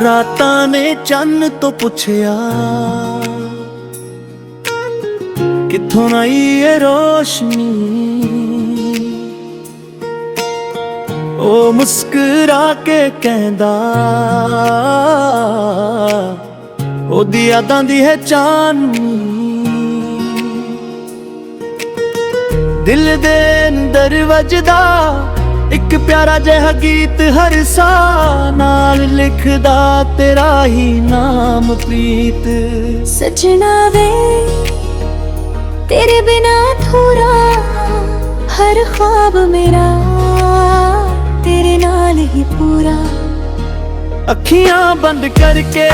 ਰਾਤਾਂ ਨੇ ਚੰਨ ਤੋਂ ਪੁੱਛਿਆ ਕਿੱਥੋਂ ਆਈ ਇਹ ਰੋਸ਼ਨੀ। ਉਹ ਮੁਸਕਰਾ ਕੇ ਕਹਿੰਦਾ ਉਹਦੀ ਯਾਦਾਂ ਦੀ ਹੈ ਚਾਨਣੀ। ਦਿਲ ਦੇ ਅੰਦਰ ਵੱਜਦਾ ਇੱਕ ਪਿਆਰਾ ਜਿਹਾ ਗੀਤ ਹਰ ਸਾਹ ਨਾਲ ਲਿਖਦਾ ਤੇਰਾ ਹੀ ਨਾਮ ਪ੍ਰੀਤ। सजना वे तेरे बिना अधूरा हर ख्वाब मेरा तेरे नाल ही पूरा। ਅੱਖੀਆਂ ਬੰਦ ਕਰਕੇ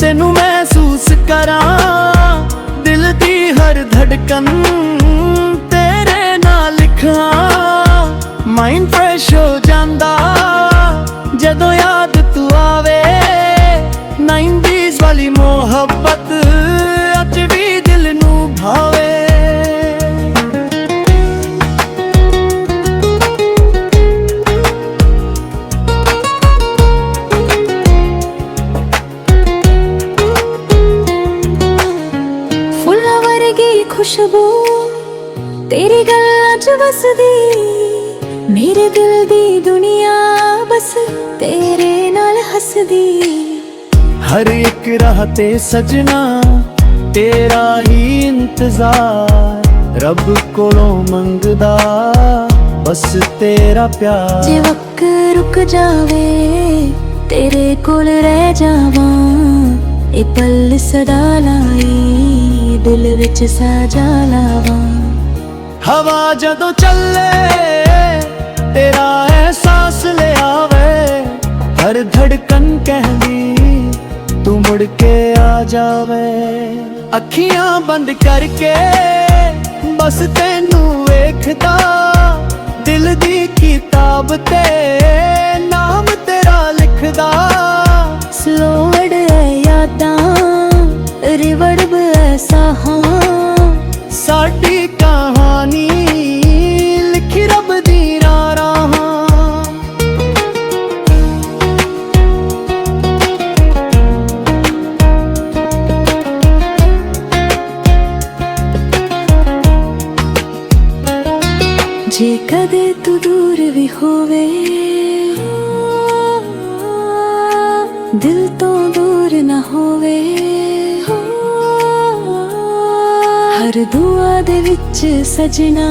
ਤੈਨੂੰ ਮਹਿਸੂਸ ਕਰਾਂ ਦਿਲ ਦੀ ਹਰ ਧੜਕਨ ਤੇਰੇ ਨਾਲ ਲਿਖਾਂ। ਮਾਈਂਡ ਫਰੈਸ਼ ਹੋ ਜਾਂਦਾ ਜਦੋਂ ਯਾਦ ਤੂੰ ਆਵੇ 90s ਵਾਲੀ ਮੁਹੱਬਤ ਅੱਜ ਵੀ ਦਿਲ ਨੂੰ ਭਾਵੇ। फुल्लां वर्गी खुशबू तेरी गल्लां च वसदी मेरे दिल दी दुनिया बस तेरे नाल हसदी। हर एक राह ते सजना तेरा ही इंतजार रब कोलों मंगदा बस तेरा प्यार। जे वक्त रुक जावे तेरे कोल रह जावां ए पल सदा लाई दिल विच सजा लावां। हवा जदों चले तेरा एहसास ले आवे हर धड़कन कहदी तू मुड़ के आ जावे। अखियां बंद करके बस तेनू वेखदा दिल दी किताब ते नाम तेरा लिखदा। स्लोवड़ यादां रिवड़ब साहां साडी कहानी लिखी रब दी राहां। जे कदे तू दूर भी होवे दिल तो दूर ना होवे हर दुआ दे विच सजना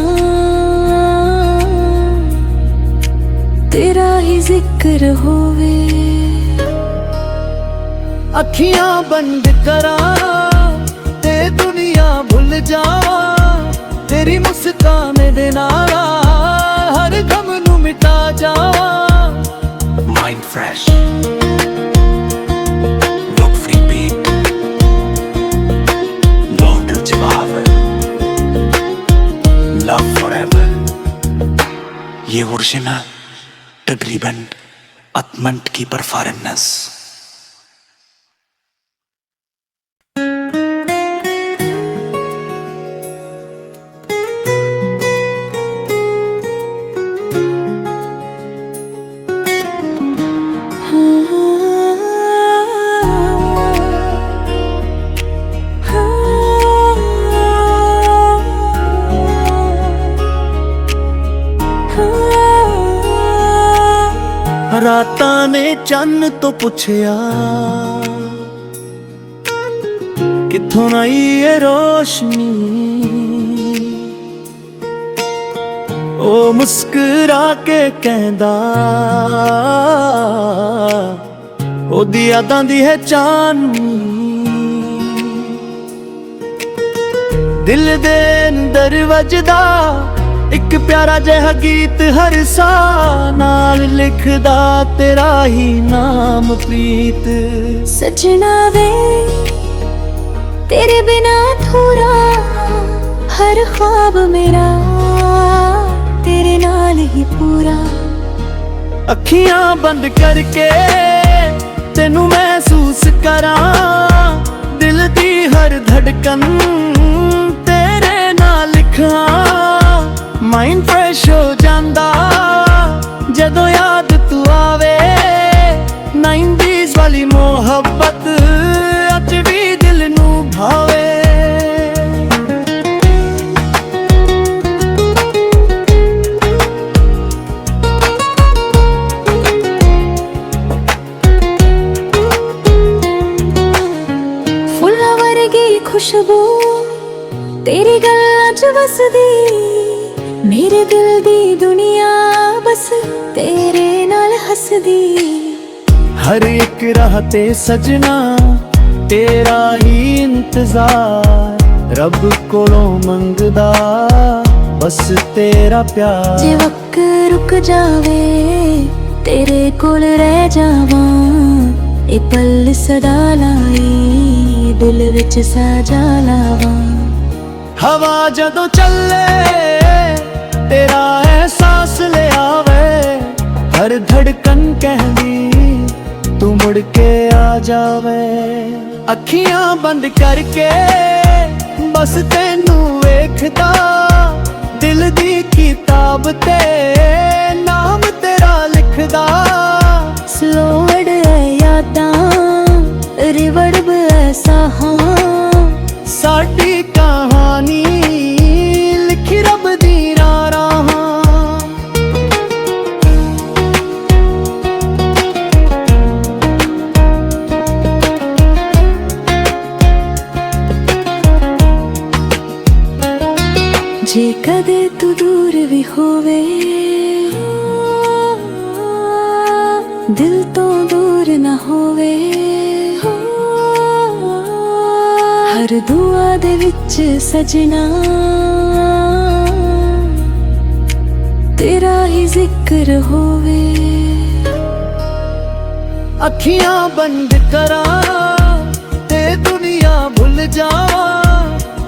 तेरा ही जिक्र होवे। अखियां बंद करा ते दुनिया भुल जावा तेरी मुस्कान दे नाल हर गम नू मिटा जावा। Mind fresh, look free beat, no to जवाब, love forever। ये ओरिजिनल तकरीबन अतमंट की परफॉर्मेंस। ਰਾਤਾਂ ਨੇ ਚੰਨ ਤੋਂ ਪੁੱਛਿਆ ਕਿੱਥੋਂ ਆਈ ਇਹ ਰੋਸ਼ਨੀ। ਉਹ ਮੁਸਕਰਾ ਕੇ ਕਹਿੰਦਾ ਉਹਦੀ ਯਾਦਾਂ ਦੀ ਹੈ ਚਾਨਣੀ। ਦਿਲ ਦੇ ਅੰਦਰ ਵੱਜਦਾ ਇੱਕ ਪਿਆਰਾ ਜਿਹਾ ਗੀਤ ਹਰ ਸਾਹ ਨਾਲ ਲਿਖਦਾ ਤੇਰਾ ਹੀ ਨਾਮ ਪ੍ਰੀਤ। सजना वे तेरे बिना अधूरा हर ख्वाब मेरा तेरे नाल ही पूरा। ਅੱਖੀਆਂ ਬੰਦ ਕਰਕੇ ਤੈਨੂੰ ਮਹਿਸੂਸ ਕਰਾਂ ਦਿਲ ਦੀ ਹਰ ਧੜਕਨ ਤੇਰੇ ਨਾਲ ਲਿਖਾਂ। ਮਾਈਂਡ ਫਰੈਸ਼ ਹੋ ਜਾਂਦਾ ਜਦੋਂ ਯਾਦ ਤੂੰ ਆਵੇ 90s ਤੇਰੀ ਗੱਲਾਂ 'ਚ ਵਸਦੀ ਮੇਰੇ ਦਿਲ ਦੀ ਦੁਨੀਆ, ਬਸ ਤੇਰੇ ਨਾਲ ਹੱਸਦੀ। हर एक राह ते सजना तेरा ही इंतजार, रब कोलों मंगदा बस तेरा प्यार। ਜੇ ਵਕਤ ਰੁਕ ਜਾਵੇ ਤੇਰੇ ਕੋਲ ਰਹਿ ਜਾਵਾਂ, ਇਹ ਪਲ ਸਦਾ ਲਾਈ ਦਿਲ ਵਿੱਚ ਸਜਾ ਲਾਵਾਂ। हवा जदों चले तेरा एहसास ले आवे, हर धड़कन कहदी तू मुड़ के आ जावे। अखियां बंद करके बस तेनू वेखदा, दिल दी किताब ते नाम तेरा लिखदा। स्लोवड़ यादां रिवड़ब साहां, साडी कहानी लिखी रब दी राहां। ਜੇ ਕਦੇ ਤੂੰ ਦੂਰ ਵੀ ਹੋਵੇ, ਦਿਲ ਤੋਂ ਦੂਰ ਨਾ ਹੋਵੇ, ਹਰ ਦੁਆ ਦੇ ਵਿੱਚ ਸਜਣਾ ਤੇਰਾ ਹੀ ਜ਼ਿਕਰ ਹੋਵੇ। अखियां बंद करा ते दुनिया भूल जावां,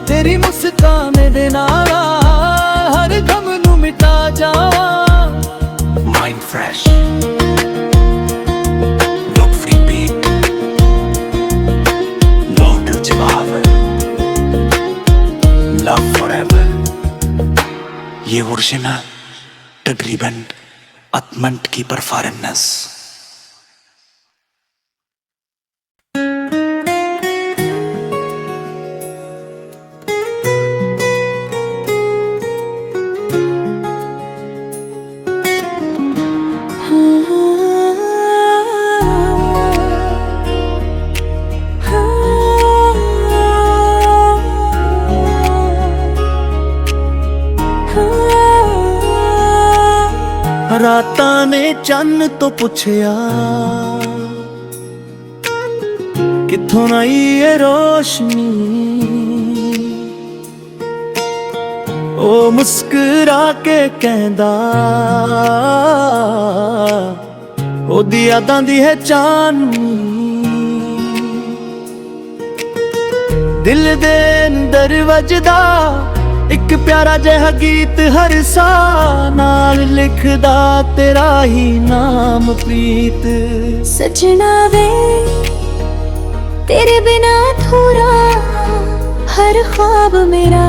तेरी मुस्कान दे नाल हर गम नू मिटा जावां। Mind fresh. Look free beat. Lord जवाब। Love forever. ये ओरिजिनल तकरीबन अतमंट की परफॉर्मेंस। रातां ने चन्न तो पुछया कित्थों आई ये रोशनी, ओ मुस्कुरा के कहंदा ओदी यादां दी है चाननी। दिल दे अंदर वजदा एक प्यारा जिहा गीत, हर सा नाल लिखदा तेरा ही नाम प्रीत। सजना वे तेरे बिना अधूरा, हर ख्वाब मेरा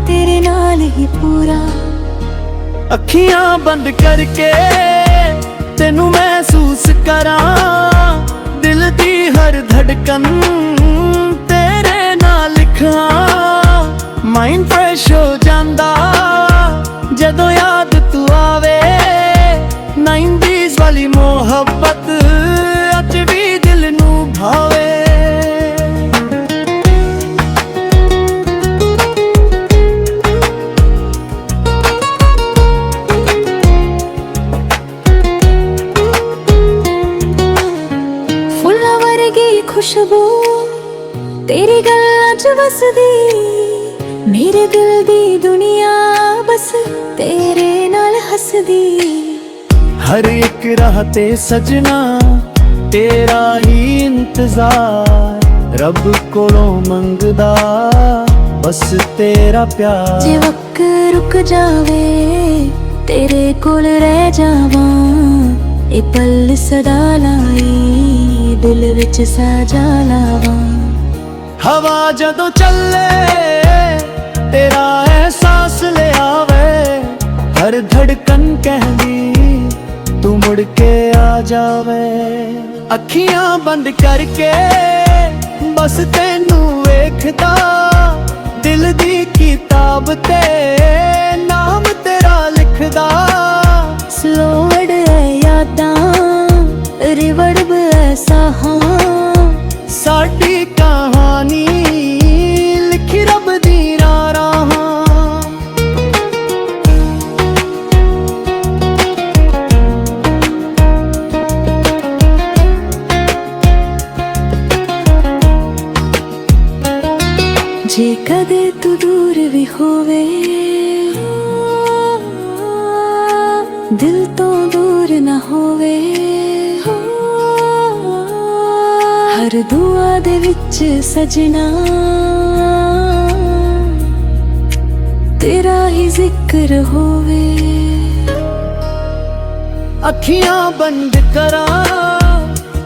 तेरे नाल ही पूरा। अखियां बंद करके तेनू महसूस करां, दिल दी हर धड़कन तेरे नाल लिखां। माइंड फ्रेश हो जांदा जदों याद तू आवे, 90s वाली मोहब्बत अज भी दिल नू भावे। फुल्लां वर्गी खुशबू तेरी गल्लां च वसदी, मेरे दिल दी दुनिया बस तेरे नाल हसदी। हर एक राह ते सजना तेरा ही इंतजार, रब कोलों मंगदा बस तेरा प्यार। जे वक्त रुक जावे तेरे कोल रह जावां, ए पल सदा लाई दिल विच सजा लावां। हवा जदों चले तेरा एहसास ले आवे, हर धड़कन कहदी तू मुड़ के आ जावे। अखियां बंद करके बस तेनू वेखदा, दिल दी किताब ते नाम तेरा लिखदा। स्लोवड़ यादां रिवड़ब साहां, साडी कहानी लिखी रब ਜੇ ਕਦੇ ਤੂੰ ਦੂਰ ਵੀ ਹੋਵੇ, ਦਿਲ ਤੋਂ ਦੂਰ ਨਾ ਹੋਵੇ, ਹਰ ਦੁਆ ਦੇ ਵਿੱਚ ਸਜਣਾ ਤੇਰਾ ਹੀ ਜ਼ਿਕਰ ਹੋਵੇ। ਅੱਖੀਆਂ ਬੰਦ ਕਰਾਂ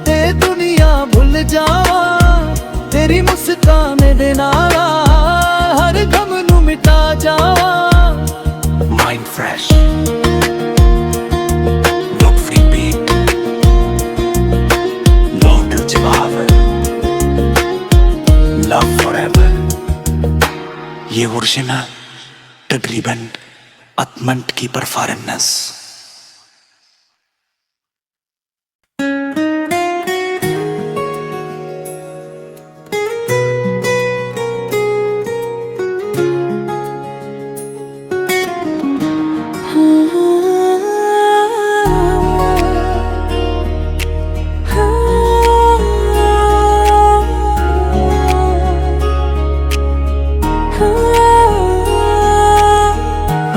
ਤੇ ਦੁਨੀਆ ਭੁੱਲ ਜਾਵਾਂ, ਤੇਰੀ ਮੁਸਕਾਨ ਦੇ ਨਾਲ ਹਰ ਗਮ ਨੂੰ ਮਿਟਾ ਜਾਵਾਂ। Mind fresh. Look free beat. No dil jawab. Love forever. ये ओरिजिनल तकरीबन अतमंट की परफॉर्मेंस।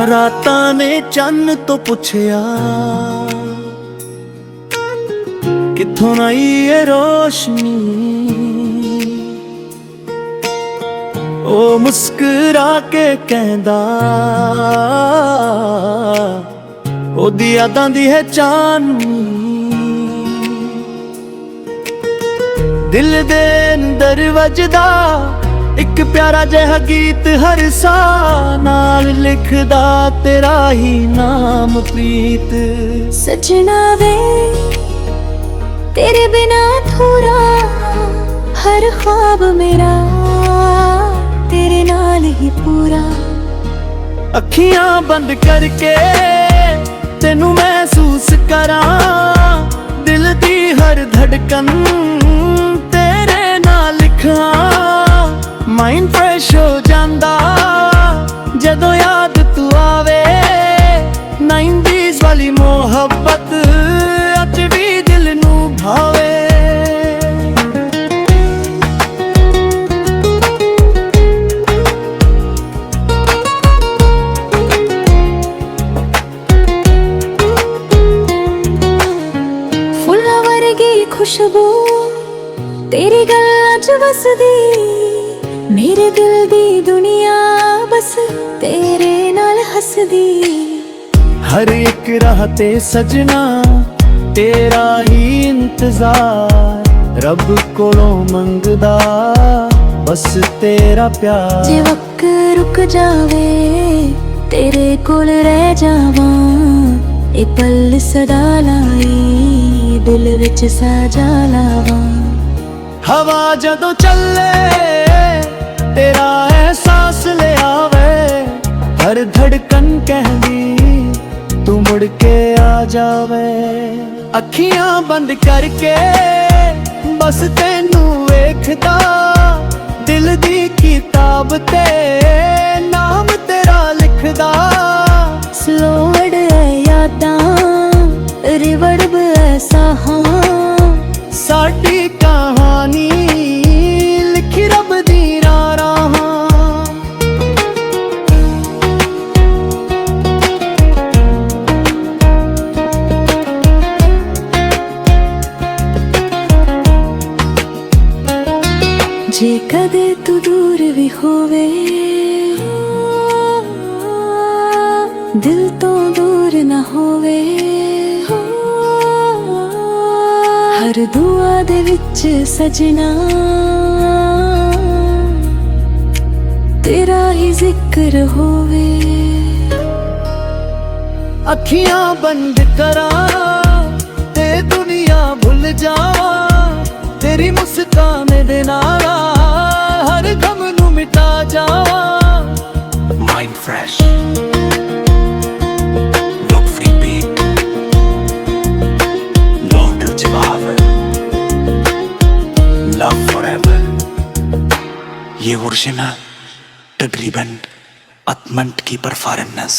ਰਾਤਾਂ ਨੇ ਚੰਨ ਤੋਂ ਪੁੱਛਿਆ, ਕਿੱਥੋਂ ਆਈ ਏ ਰੋਸ਼ਨੀ, ਉਹ ਮੁਸਕਰਾ ਕੇ ਕਹਿੰਦਾ ਉਹਦੀ ਯਾਦਾਂ ਦੀ ਹੈ ਚਾਨਣੀ। ਦਿਲ ਦੇ ਅੰਦਰ ਵੱਜਦਾ ਇੱਕ ਪਿਆਰਾ ਜਿਹਾ ਗੀਤ, ਹਰ ਸਾਹ ਨਾਲ ਲਿਖਦਾ ਤੇਰਾ ਹੀ ਨਾਮ ਪ੍ਰੀਤ। ਸਜਣਾ ਵੇ ਤੇਰੇ ਬਿਨਾ ਅਧੂਰਾ, ਹਰ ख्वाब ਮੇਰਾ ਤੇਰੇ ਨਾਲ ਹੀ ਪੂਰਾ। ਅੱਖੀਆਂ ਬੰਦ ਕਰਕੇ ਤੈਨੂੰ ਮਹਿਸੂਸ ਕਰਾਂ, ਦਿਲ ਦੀ ਹਰ ਧੜਕਨ ਤੇਰੇ ਨਾਲ ਲਿਖਾਂ। ਮਾਈਂਡ ਫਰੈਸ਼ ਹੋ ਜਾਂਦਾ ਜਦੋਂ ਯਾਦ ਤੂੰ ਆਵੇ, 90s ਵਾਲੀ ਮੁਹੱਬਤ ਅੱਜ ਵੀ ਦਿਲ ਨੂੰ ਭਾਵੇ। ਫੁੱਲਾਂ ਵਰਗੀ ਖੁਸ਼ਬੂ ਤੇਰੀ ਗੱਲਾਂ 'ਚ ਵਸਦੀ, ਮੇਰੇ ਦਿਲ ਦੀ ਦੁਨੀਆ ਬਸ ਤੇਰੇ ਨਾਲ ਹੱਸਦੀ। ਹਰ ਇੱਕ ਰਾਹ ਤੇ ਸਜਣਾ ਤੇਰਾ ਹੀ ਇੰਤਜ਼ਾਰ, ਰੱਬ ਕੋਲੋਂ ਮੰਗਦਾ ਬਸ ਤੇਰਾ ਪਿਆਰ। ਜੇ ਵਕਤ ਰੁਕ ਜਾਵੇ ਤੇਰੇ ਕੋਲ ਰਹਿ ਜਾਵਾਂ, ਇਹ ਪਲ ਸਦਾ ਲਾਈ ਦਿਲ ਵਿੱਚ ਸਾਜਾ ਲਾਵਾਂ। ਹਵਾ ਜਦੋਂ ਚੱਲੇ ਤੇਰਾ ਅਹਿਸਾਸ ਲਿਆਵੇ, ਹਰ ਧੜਕਨ ਕਹਿੰਦੀ ਤੂੰ ਮੁੜ ਕੇ ਆ ਜਾਵੇ। ਅੱਖੀਆਂ ਬੰਦ ਕਰਕੇ ਬਸ ਤੈਨੂੰ ਵੇਖਦਾ, ਦਿਲ ਦੀ ਕਿਤਾਬ ਤੇ ਨਾਮ ਤੇਰਾ ਲਿਖਦਾ। ਸਲੋਵੜ ਯਾਦਾਂ ਰਿਵੜਬ ਸਾਹਾਂ, ਸਾਡੀ ਕਹਾਣੀ ਲਿਖੀ ਰੱਬ ਦੀ ਰਾਹਾਂ। ਜੇ ਕਦੇ ਤੂੰ ਦੂਰ ਵੀ ਹੋਵੇ, ਦਿਲ ਤੋਂ ਦੂਰ ਨਾ ਹੋਵੇ, ਹਰ ਦੁਆ ਦੇ ਵਿੱਚ ਸਜਣਾ ਤੇਰਾ ਹੀ ਜ਼ਿਕਰ ਹੋਵੇ। ਅੱਖੀਆਂ ਬੰਦ ਕਰਾਂ ਤੇ ਦੁਨੀਆ ਭੁੱਲ ਜਾਵਾਂ, ਤੇਰੀ ਮੁਸਕਾਨ ਦੇ ਨਾਲ ਹਰ ਗਮ ਨੂੰ ਮਿਟਾ ਜਾਵਾਂ। Mind fresh. Look free beat. No dil jawab. Love forever. ये ओरिजिनल तकरीबन अतमंट की परफॉर्मेंस।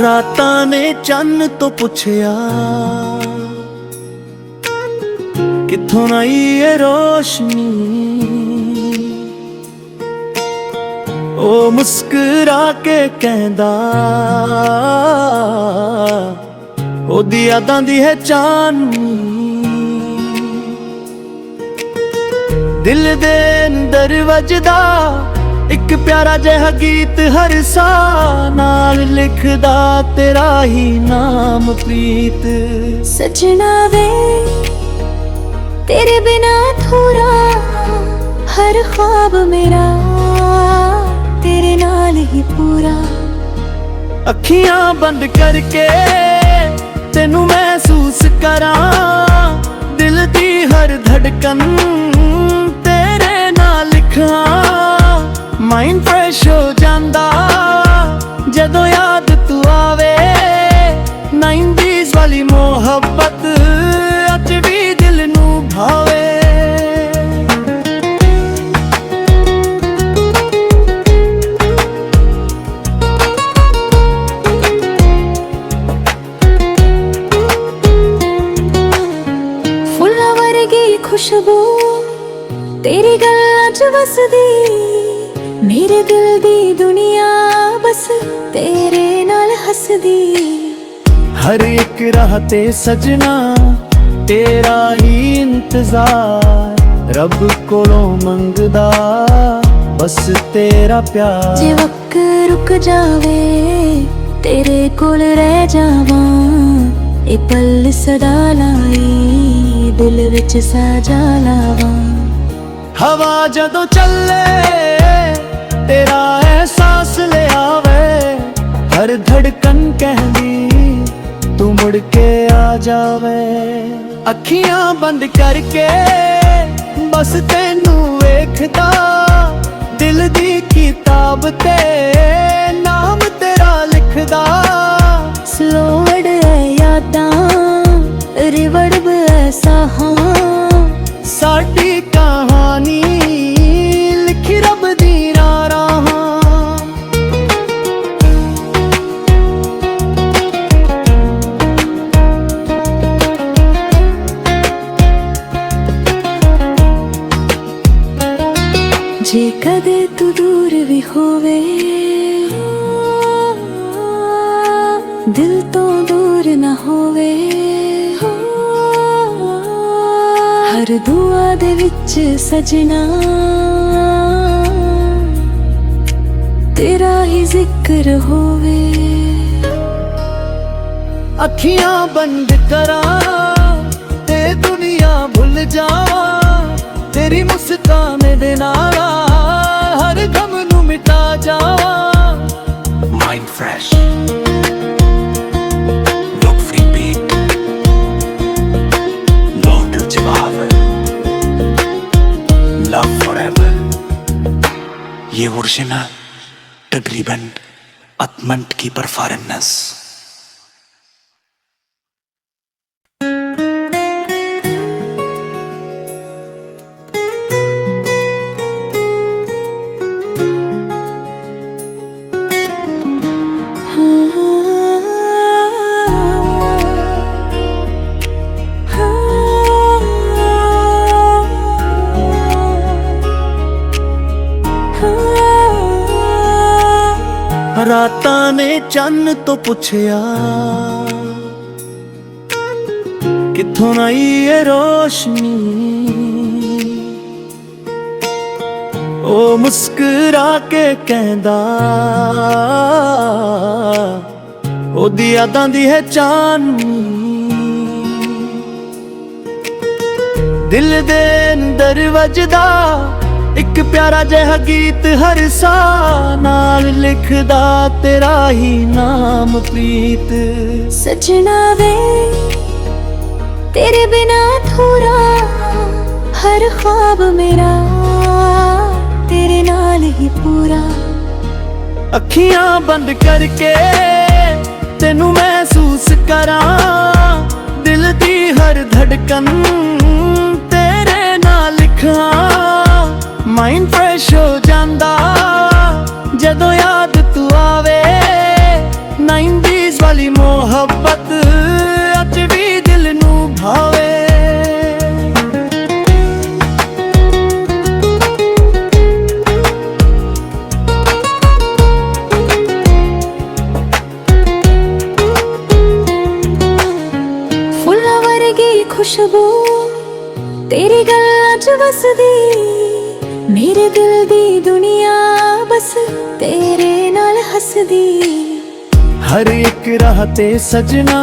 ਰਾਤਾਂ ਨੇ ਚੰਨ ਤੋਂ ਪੁੱਛਿਆ ਕਿੱਥੋਂ ਆਈ ਏ ਰੋਸ਼ਨੀ। ਉਹ ਮੁਸਕਰਾ ਕੇ ਕਹਿੰਦਾ ਉਹਦੀ ਯਾਦਾਂ ਦੀ ਹੈ ਚਾਨਣੀ। ਦਿਲ ਦੇ ਅੰਦਰ ਵੱਜਦਾ ਇੱਕ ਪਿਆਰਾ ਜਿਹਾ ਗੀਤ ਹਰ ਸਾਹ ਨਾਲ ਲਿਖਦਾ ਤੇਰਾ ਹੀ ਨਾਮ ਪ੍ਰੀਤ। ਸਜਣਾ ਵੇ तेरे बिना अधूरा हर ख्वाब मेरा तेरे नाल ही पूरा। ਅੱਖੀਆਂ ਬੰਦ ਕਰਕੇ ਤੈਨੂੰ ਮਹਿਸੂਸ ਕਰਾਂ ਦਿਲ ਦੀ ਹਰ ਧੜਕਨ ਤੇਰੇ ਨਾਲ ਲਿਖਾਂ। ਮਾਈਂਡ ਫਰੈਸ਼ ਹੋ ਜਾਂਦਾ ਜਦੋਂ ਯਾਦ ਤੂੰ ਆਵੇ। 90s ਵਾਲੀ ਮੁਹੱਬਤ ਅੱਜ ਵੀ ਦਿਲ ਨੂੰ ਭਾਵੇ। फुल्लां वर्गी खुशबू तेरी गल्लां च वसदी मेरे दिल दी दुनिया बस तेरे नाल हसदी। हर एक राह ते सजना तेरा ही इंतजार रब कोलों मंगदा बस तेरा प्यार। जे वक्त रुक जावे तेरे कोल रह जावां ए पल सदा लाई दिल विच साजा लावां। हवा जदों चले तेरा एहसास ले आवे हर धड़कन कहदी तू मुड़ के आ जावे। ਅੱਖੀਆਂ ਬੰਦ ਕਰਕੇ ਬਸ ਤੈਨੂੰ ਵੇਖਦਾ ਦਿਲ ਦੀ ਕਿਤਾਬ ਤੇ ਨਾਮ ਤੇਰਾ ਲਿਖਦਾ। ਸਲੋਵੜ ਯਾਦਾਂ ਰਿਵੜਬ ਸਾਹਾਂ ਸਾਡੀ ਕਹਾਣੀ ਲਿਖੀ ਰੱਬ ਦੀ ਰਾਹਾਂ। ਜੇ ਕਦੇ ਤੂੰ ਦੂਰ ਵੀ ਹੋਵੇ ਦਿਲ ਤੋਂ ਦੂਰ ਨਾ ਹੋਵੇ। ਹਰ ਦੁਆ ਦੇ ਵਿੱਚ ਸਜਣਾ ਤੇਰਾ ਹੀ ਜ਼ਿਕਰ ਹੋਵੇ। ਅੱਖੀਆਂ ਬੰਦ ਕਰਾਂ ਤੇ ਦੁਨੀਆ ਭੁੱਲ ਜਾਵਾਂ ਤੇਰੀ ਮੁਸਕਾਨ ਦੇ ਨਾਲ ਹਰ ਗਮ ਨੂੰ ਮਿਟਾ ਜਾਵਾਂ। Mind fresh. Look free beat. Lord Dil Jawab. Love forever. ये ओरिजिनल तकरीबन अतमंट की परफॉर्मेंस। ਰਾਤਾਂ ਨੇ ਚੰਨ ਤੋਂ ਪੁੱਛਿਆ ਕਿੱਥੋਂ ਆਈ ਏ ਰੋਸ਼ਨੀ। ਉਹ ਮੁਸਕਰਾ ਕੇ ਕਹਿੰਦਾ ਉਹਦੀ ਯਾਦਾਂ ਦੀ ਹੈ ਚਾਨਣੀ। ਦਿਲ ਦੇ ਅੰਦਰ ਵੱਜਦਾ ਇੱਕ ਪਿਆਰਾ ਜਿਹਾ ਗੀਤ ਹਰ ਸਾਹ ਨਾਲ ਲਿਖਦਾ ਤੇਰਾ ਹੀ ਨਾਮ ਪ੍ਰੀਤ। ਸਜਣਾ ਵੇ तेरे बिना अधूरा हर ख्वाब मेरा तेरे नाल ही पूरा। ਅੱਖੀਆਂ ਬੰਦ ਕਰਕੇ ਤੈਨੂੰ ਮਹਿਸੂਸ ਕਰਾਂ ਦਿਲ ਦੀ ਹਰ ਧੜਕਨ ਤੇਰੇ ਨਾਲ ਲਿਖਾਂ। ਮਾਈਂਡ ਫਰੈਸ਼ ਹੋ ਜਾਂਦਾ ਜਦੋਂ ਯਾਦ ਤੂੰ ਆਵੇ। 90s ਖੁਸ਼ਬੂ ਤੇਰੀ ਗੱਲਾਂ 'ਚ ਵਸਦੀ, ਮੇਰੇ ਦਿਲ ਦੀ ਦੁਨੀਆ ਬਸ ਤੇਰੇ ਨਾਲ ਹੱਸਦੀ। हर एक राह ते सजना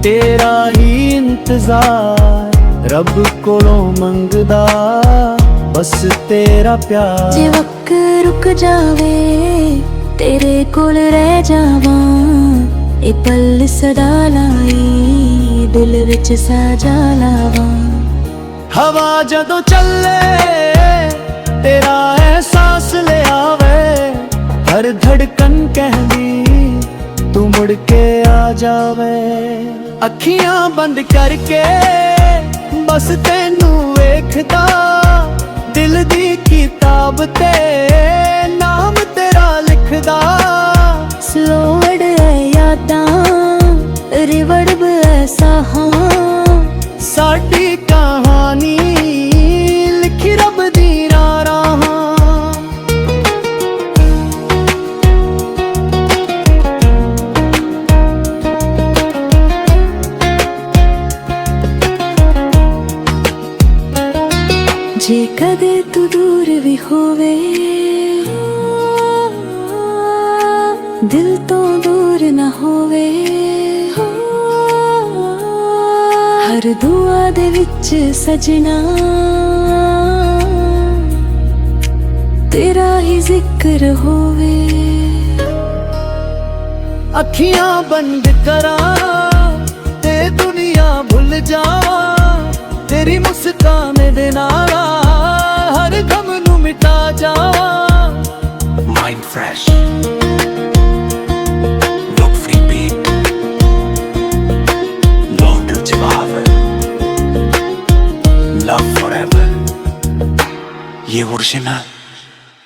तेरा ही इंतजार, रब कोलों मंगदा बस तेरा प्यार। ਜੇ ਵਕਤ ਰੁਕ ਜਾਵੇ ਤੇਰੇ ਕੋਲ ਰਹਿ ਜਾਵਾਂ, ਇਹ ਪਲ ਸਦਾ ਲਾਈ ਦਿਲ ਵਿੱਚ ਸਾਜਾ ਲਾਵਾਂ। हवा जदों चले तेरा एहसास ले आवे, हर धड़कन कहदी तू मुड़ के आ जावे। अखियां बंद करके बस तेनू वेखदा, दिल दी किताब ते नाम तेरा लिखदा। ਸਲੋਵੜ ਐ ਯਾਦਾਂ ਰਿਵੜਬ ਐ ਸਾਹਾਂ, साडी कहानी लिखी रब दी राहां। ਜੇ ਕਦੇ ਤੂੰ ਦੂਰ ਵੀ ਹੋਵੇ, ਦਿਲ ਤੋਂ ਦੂਰ ਨਾ ਹੋਵੇ, ਹਰ ਦੁਆ ਦੇ ਵਿੱਚ ਸਜਣਾ ਤੇਰਾ ਹੀ ਜ਼ਿਕਰ ਹੋਵੇ। अखियां बंद करा ते दुनिया भुल जावा, तेरी मुस्कान दे नाल हर गम नू मिटा जावा। Mind fresh. Look free beat. Lord Dil Jawahar. Love forever. ये ओरिजिनल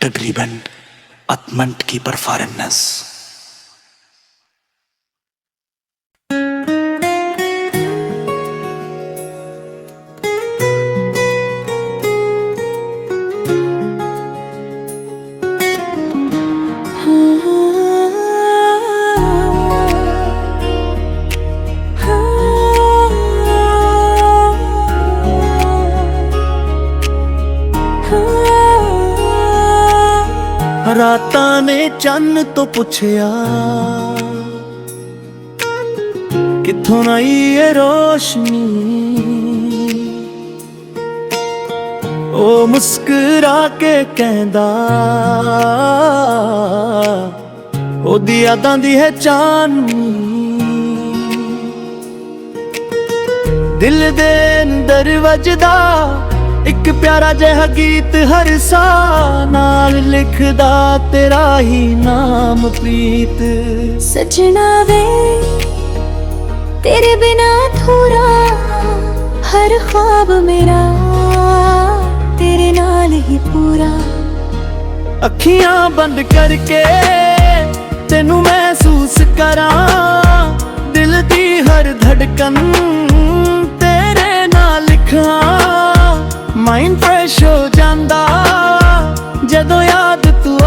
तकरीबन अतमंट की परफॉर्मेंस। ਰਾਤਾਂ ਨੇ ਚੰਨ ਤੋਂ ਪੁੱਛਿਆ ਕਿੱਥੋਂ ਆਈ ਏ ਰੋਸ਼ਨੀ, ਉਹ ਮੁਸਕਰਾ ਕੇ ਕਹਿੰਦਾ ਉਹਦੀ ਯਾਦਾਂ ਦੀ ਹੈ ਚਾਨਣੀ। ਦਿਲ ਦੇ ਅੰਦਰ ਵੱਜਦਾ ਇੱਕ ਪਿਆਰਾ ਜਿਹਾ ਗੀਤ, ਹਰ ਸਾਹ ਨਾਲ ਲਿਖਦਾ ਤੇਰਾ ਹੀ ਨਾਮ ਪ੍ਰੀਤ। ਸਜਣਾ ਵੇ ਤੇਰੇ ਬਿਨਾ ਅਧੂਰਾ, ਹਰ ख्वाब ਮੇਰਾ ਤੇਰੇ ਨਾਲ ਹੀ ਪੂਰਾ। ਅੱਖੀਆਂ ਬੰਦ ਕਰਕੇ ਤੈਨੂੰ ਮਹਿਸੂਸ ਕਰਾਂ, ਦਿਲ ਦੀ ਹਰ ਧੜਕਨ ਤੇਰੇ ਨਾਲ ਲਿਖਾਂ। ਮਾਈਂਡ ਫਰੈਸ਼ ਹੋ ਜਾਂਦਾ ਜਦੋਂ ਯਾਦ ਤੂੰ